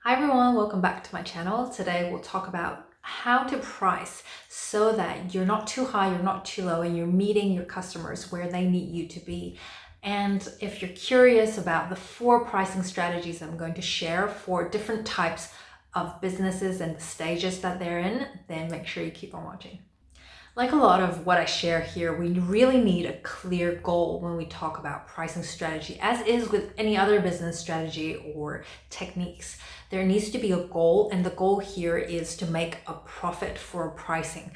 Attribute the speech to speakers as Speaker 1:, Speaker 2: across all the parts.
Speaker 1: Hi everyone, welcome back to my channel. Today we'll talk about how to price so that you're not too high, you're not too low, and you're meeting your customers where they need you to be. And if you're curious about the 4 pricing strategies I'm going to share for different types of businesses and the stages that they're in, then make sure you keep on watching. Like a lot of what I share here, we really need a clear goal when we talk about pricing strategy, as is with any other business strategy or techniques. There needs to be a goal, and the goal here is to make a profit for pricing.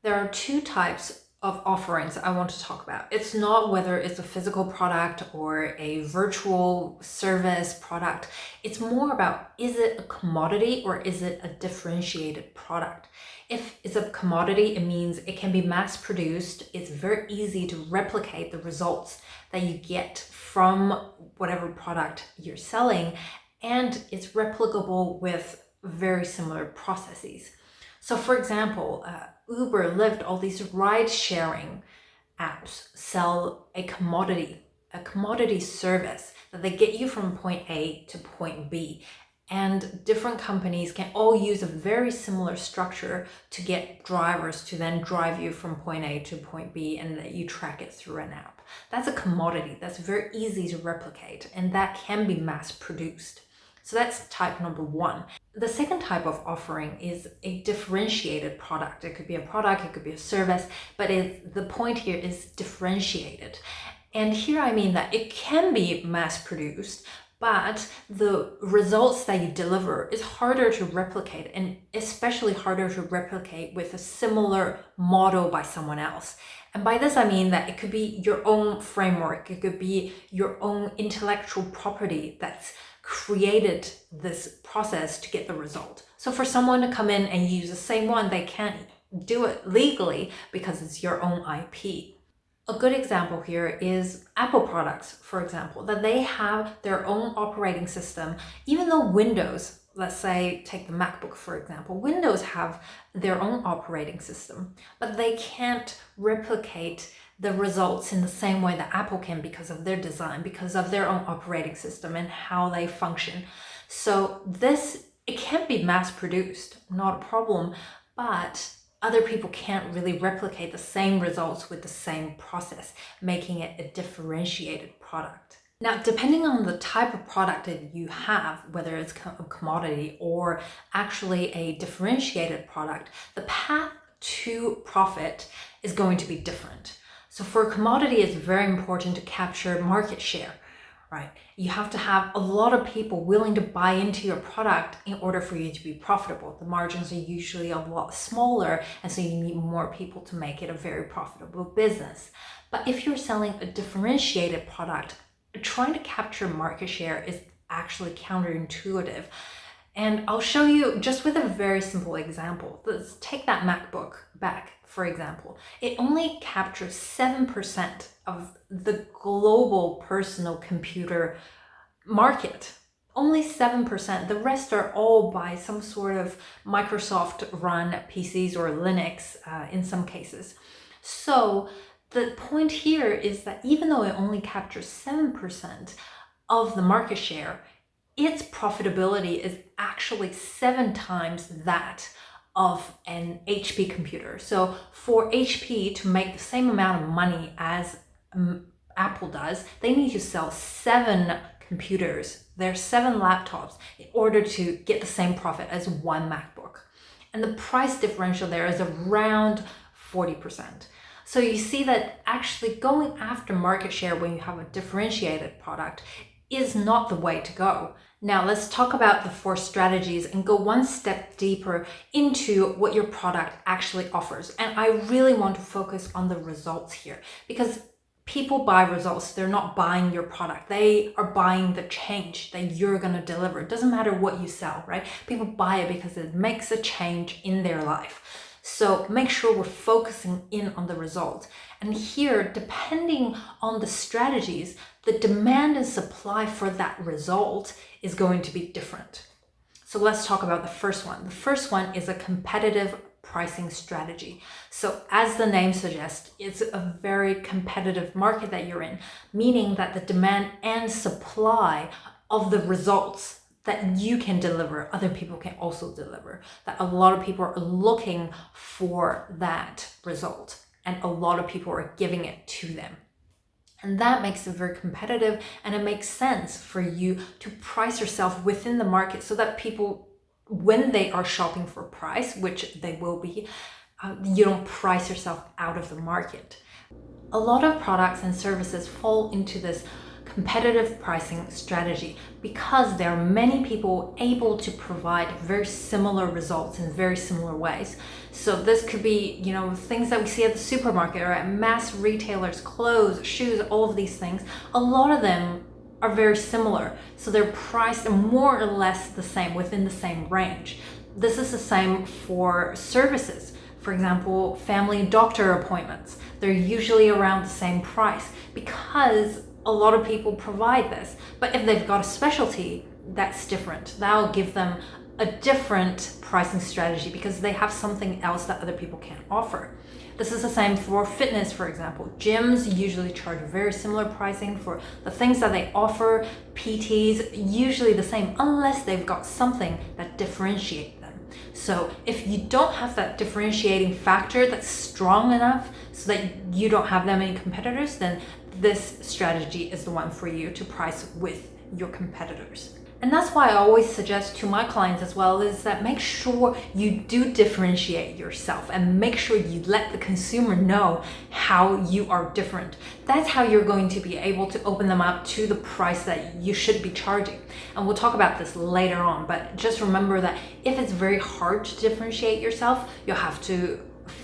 Speaker 1: There are 2 types of offerings I want to talk about. It's not whether it's a physical product or a virtual service product. It's more about, is it a commodity or is it a differentiated product? If it's a commodity, it means it can be mass produced. It's very easy to replicate the results that you get from whatever product you're selling, and it's replicable with very similar processes. So for example, Uber, Lyft, all these ride sharing apps sell a commodity service that they get you from point A to point B. And different companies can all use a very similar structure to get drivers to then drive you from point A to point B, and that you track it through an app. That's a commodity that's very easy to replicate, and that can be mass produced. So that's type number 1. The second type of offering is a differentiated product. It could be a product, it could be a service, but the point here is differentiated. And here I mean that it can be mass produced, but the results that you deliver is harder to replicate, and especially harder to replicate with a similar model by someone else. And by this I mean that it could be your own framework, it could be your own intellectual property that's created this process to get the result. So for someone to come in and use the same one, they can't do it legally because it's your own IP. A good example here is Apple products, for example, that they have their own operating system. Even though Windows, let's say take the MacBook for example, Windows have their own operating system, but they can't replicate the results in the same way that Apple can because of their design, because of their own operating system and how they function. So it can be mass produced, not a problem, but other people can't really replicate the same results with the same process, making it a differentiated product. Now, depending on the type of product that you have, whether it's a commodity or actually a differentiated product, the path to profit is going to be different. So for a commodity, it's very important to capture market share, right? You have to have a lot of people willing to buy into your product in order for you to be profitable. The margins are usually a lot smaller, and so you need more people to make it a very profitable business. But if you're selling a differentiated product, trying to capture market share is actually counterintuitive. And I'll show you just with a very simple example. Let's take that MacBook back, for example. It only captures 7% of the global personal computer market. Only 7%. The rest are all by some sort of Microsoft run PCs or Linux in some cases. So the point here is that even though it only captures 7% of the market share, its profitability is actually 7 times that of an HP computer. So for HP to make the same amount of money as Apple does, they need to sell 7 computers, their 7 laptops, in order to get the same profit as 1 MacBook. And the price differential there is around 40%. So you see that actually going after market share when you have a differentiated product is not the way to go. Now let's talk about the 4 strategies and go one step deeper into what your product actually offers. And I really want to focus on the results here, because people buy results. They're not buying your product. They are buying the change that you're going to deliver. It doesn't matter what you sell, right? People buy it because it makes a change in their life. So make sure we're focusing in on the results. And here, depending on the strategies, the demand and supply for that result is going to be different. So let's talk about the first one. The first one is a competitive pricing strategy. So as the name suggests, it's a very competitive market that you're in, meaning that the demand and supply of the results that you can deliver, other people can also deliver. That a lot of people are looking for that result, and a lot of people are giving it to them. And that makes it very competitive, and it makes sense for you to price yourself within the market so that people, when they are shopping for price, which they will be, you don't price yourself out of the market. A lot of products and services fall into this competitive pricing strategy because there are many people able to provide very similar results in very similar ways. So this could be, things that we see at the supermarket or at mass retailers, clothes, shoes, all of these things. A lot of them are very similar. So they're priced more or less the same, within the same range. This is the same for services. For example, family doctor appointments. They're usually around the same price because a lot of people provide this. But if they've got a specialty, that's different. That'll give them a different pricing strategy because they have something else that other people can't offer. This is the same for fitness, for example. Gyms usually charge very similar pricing for the things that they offer. PTs, usually the same, unless they've got something that differentiates them. So if you don't have that differentiating factor that's strong enough so that you don't have that many competitors, then this strategy is the one for you to price with your competitors. And that's why I always suggest to my clients as well is that make sure you do differentiate yourself and make sure you let the consumer know how you are different. That's how you're going to be able to open them up to the price that you should be charging. And we'll talk about this later on, but just remember that if it's very hard to differentiate yourself, you'll have to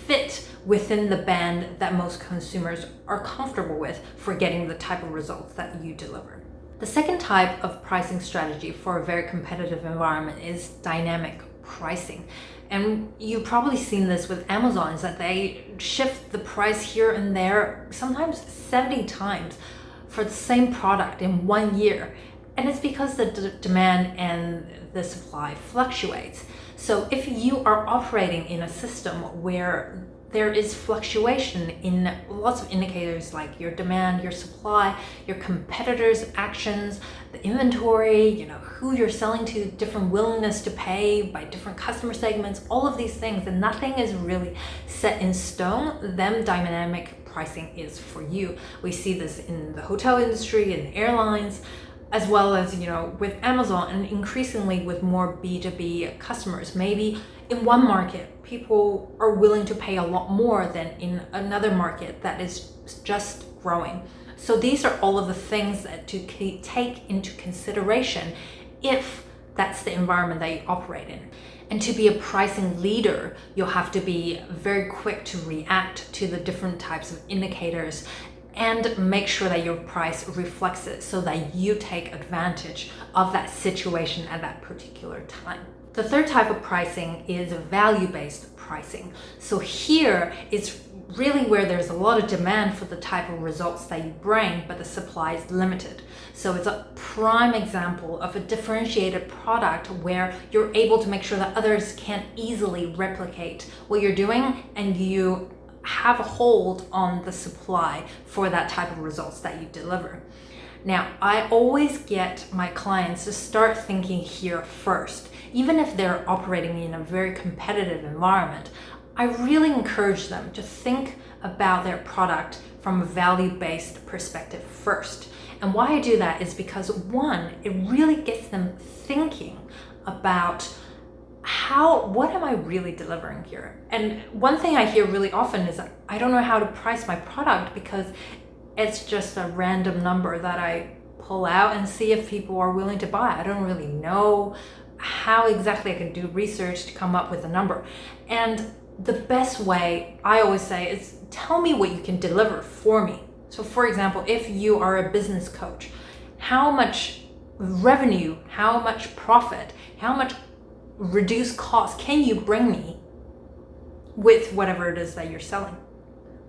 Speaker 1: fit within the band that most consumers are comfortable with for getting the type of results that you deliver. The second type of pricing strategy for a very competitive environment is dynamic pricing. And you've probably seen this with Amazon, is that they shift the price here and there, sometimes 70 times for the same product in 1 year. And it's because the demand and the supply fluctuates. So if you are operating in a system where there is fluctuation in lots of indicators like your demand, your supply, your competitors' actions, the inventory, who you're selling to, different willingness to pay by different customer segments, all of these things, and nothing is really set in stone, then dynamic pricing is for you. We see this in the hotel industry, in airlines, as well as, with Amazon, and increasingly with more B2B customers. Maybe in one market, people are willing to pay a lot more than in another market that is just growing. So these are all of the things that to take into consideration if that's the environment that you operate in. And to be a pricing leader, you'll have to be very quick to react to the different types of indicators and make sure that your price reflects it so that you take advantage of that situation at that particular time. The third type of pricing is value-based pricing. So here it's really where there's a lot of demand for the type of results that you bring, but the supply is limited. So it's a prime example of a differentiated product where you're able to make sure that others can't easily replicate what you're doing, and you have a hold on the supply for that type of results that you deliver. Now, I always get my clients to start thinking here first. Even if they're operating in a very competitive environment, I really encourage them to think about their product from a value-based perspective first. And why I do that is because, one, it really gets them thinking about what am I really delivering here? And one thing I hear really often is that I don't know how to price my product because it's just a random number that I pull out and see if people are willing to buy. I don't really know how exactly I can do research to come up with a number. And the best way, I always say, is tell me what you can deliver for me. So for example, if you are a business coach, how much revenue, how much profit, how much reduced cost can you bring me with whatever it is that you're selling?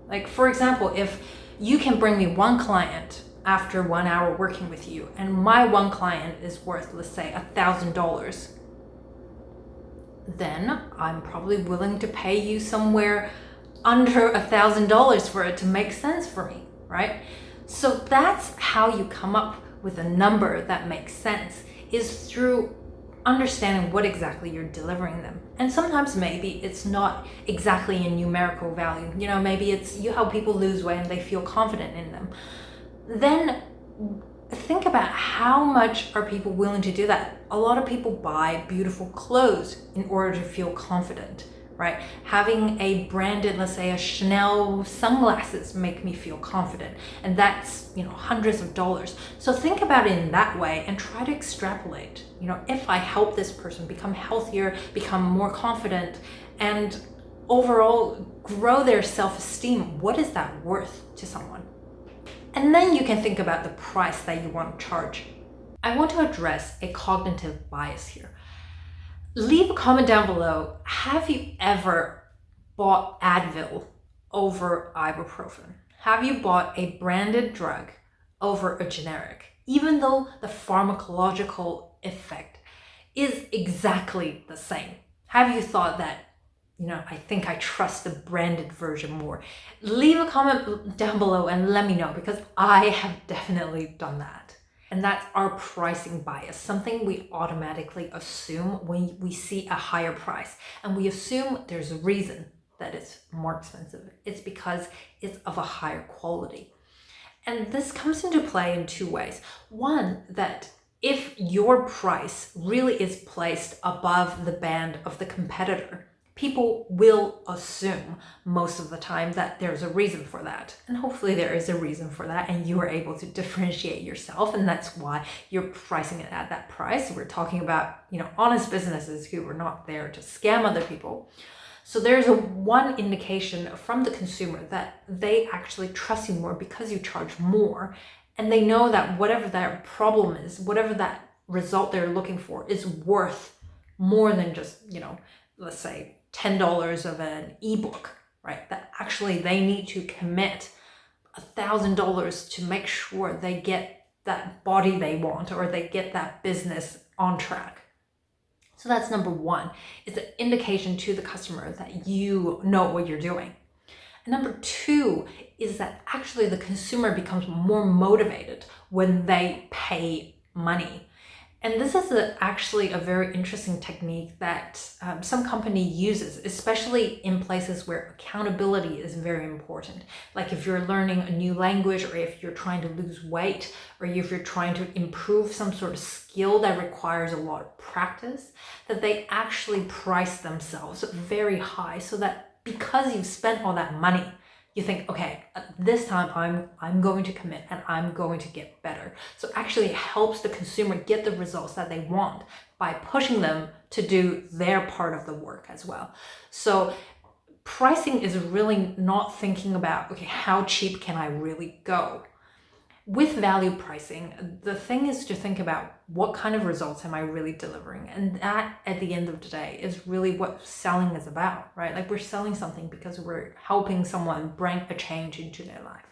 Speaker 1: Like, for example, if you can bring me one client after 1 hour working with you, and my one client is worth, let's say, $1,000, then I'm probably willing to pay you somewhere under $1,000 for it to make sense for me, right? So that's how you come up with a number that makes sense, is through understanding what exactly you're delivering them. And sometimes maybe it's not exactly a numerical value. Maybe it's you help people lose weight and they feel confident in them. Then think about how much are people willing to do that. A lot of people buy beautiful clothes in order to feel confident, right? Having a branded, let's say a Chanel sunglasses make me feel confident. And that's, hundreds of dollars. So think about it in that way and try to extrapolate. If I help this person become healthier, become more confident, and overall grow their self-esteem, what is that worth to someone? And then you can think about the price that you want to charge. I want to address a cognitive bias here. Leave a comment down below. Have you ever bought Advil over ibuprofen? Have you bought a branded drug over a generic, even though the pharmacological effect is exactly the same? Have you thought that, I think I trust the branded version more? Leave a comment down below and let me know, because I have definitely done that. And that's our pricing bias, something we automatically assume when we see a higher price. And we assume there's a reason that it's more expensive. It's because it's of a higher quality. And this comes into play in two ways. One, that if your price really is placed above the band of the competitor, people will assume most of the time that there's a reason for that. And hopefully there is a reason for that and you are able to differentiate yourself, and that's why you're pricing it at that price. We're talking about, honest businesses who are not there to scam other people. So there's one indication from the consumer that they actually trust you more because you charge more, and they know that whatever their problem is, whatever that result they're looking for is worth more than just, let's say $10 of an ebook, right? That actually they need to commit $1,000 to make sure they get that body they want, or they get that business on track. So that's number one. It's an indication to the customer that you know what you're doing. And number two is that actually the consumer becomes more motivated when they pay money. And this is actually a very interesting technique that some company uses, especially in places where accountability is very important. Like if you're learning a new language, or if you're trying to lose weight, or if you're trying to improve some sort of skill that requires a lot of practice, that they actually price themselves very high, so that because you've spent all that money, you think, okay, this time I'm going to commit and I'm going to get better. So actually it helps the consumer get the results that they want by pushing them to do their part of the work as well. So pricing is really not thinking about, okay, how cheap can I really go? With value pricing, the thing is to think about what kind of results am I really delivering? And that, at the end of the day, is really what selling is about, right? Like we're selling something because we're helping someone bring a change into their life.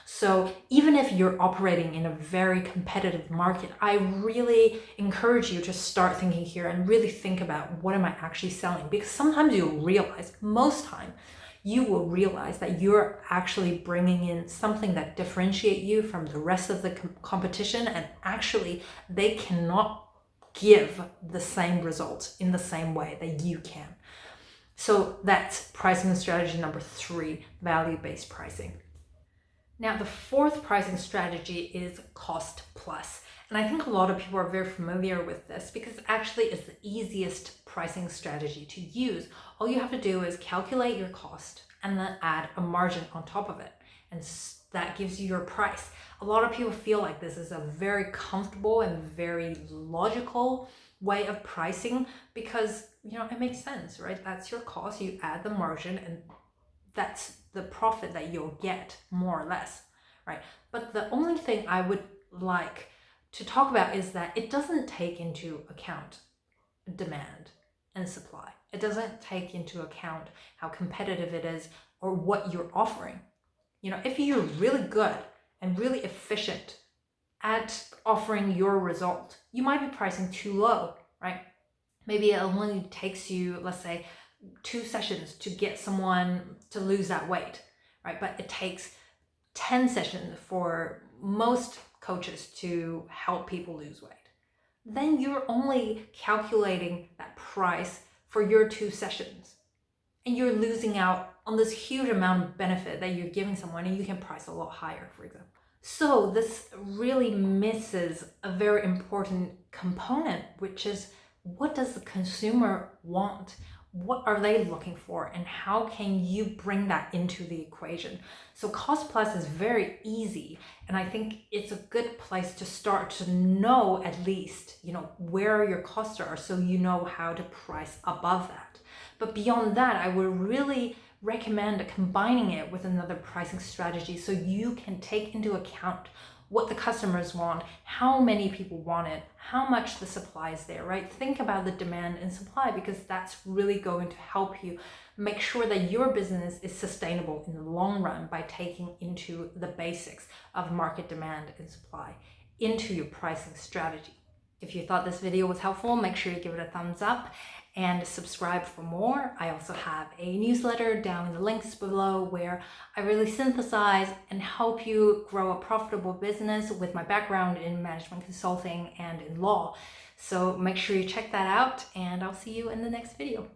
Speaker 1: So even if you're operating in a very competitive market, I really encourage you to start thinking here and really think about, what am I actually selling? Because sometimes you'll realize, most time, you will realize that you're actually bringing in something that differentiates you from the rest of the competition, and actually they cannot give the same results in the same way that you can. So that's pricing strategy number 3, value-based pricing. Now, the fourth pricing strategy is cost plus. And I think a lot of people are very familiar with this because actually it's the easiest pricing strategy to use. All you have to do is calculate your cost and then add a margin on top of it. And that gives you your price. A lot of people feel like this is a very comfortable and very logical way of pricing because, it makes sense, right? That's your cost. You add the margin and that's the profit that you'll get, more or less, right? But the only thing I would like to talk about is that it doesn't take into account demand and supply. It doesn't take into account how competitive it is or what you're offering. If you're really good and really efficient at offering your result, you might be pricing too low, right? Maybe it only takes you, let's say, 2 sessions to get someone to lose that weight, right? But it takes 10 sessions for most coaches to help people lose weight. then you're only calculating that price for your 2 sessions. And you're losing out on this huge amount of benefit that you're giving someone, and you can price a lot higher, for example. So this really misses a very important component, which is, what does the consumer want? What are they looking for, and how can you bring that into the equation? So cost plus is very easy, and I think it's a good place to start to know at least, where your costs are, so you know how to price above that. But beyond that, I would really recommend combining it with another pricing strategy so you can take into account what the customers want, how many people want it, how much the supply is there, right? Think about the demand and supply, because that's really going to help you make sure that your business is sustainable in the long run by taking into the basics of market demand and supply into your pricing strategy. If you thought this video was helpful, make sure you give it a thumbs up and subscribe for more. I also have a newsletter down in the links below where I really synthesize and help you grow a profitable business with my background in management consulting and in law. So make sure you check that out, and I'll see you in the next video.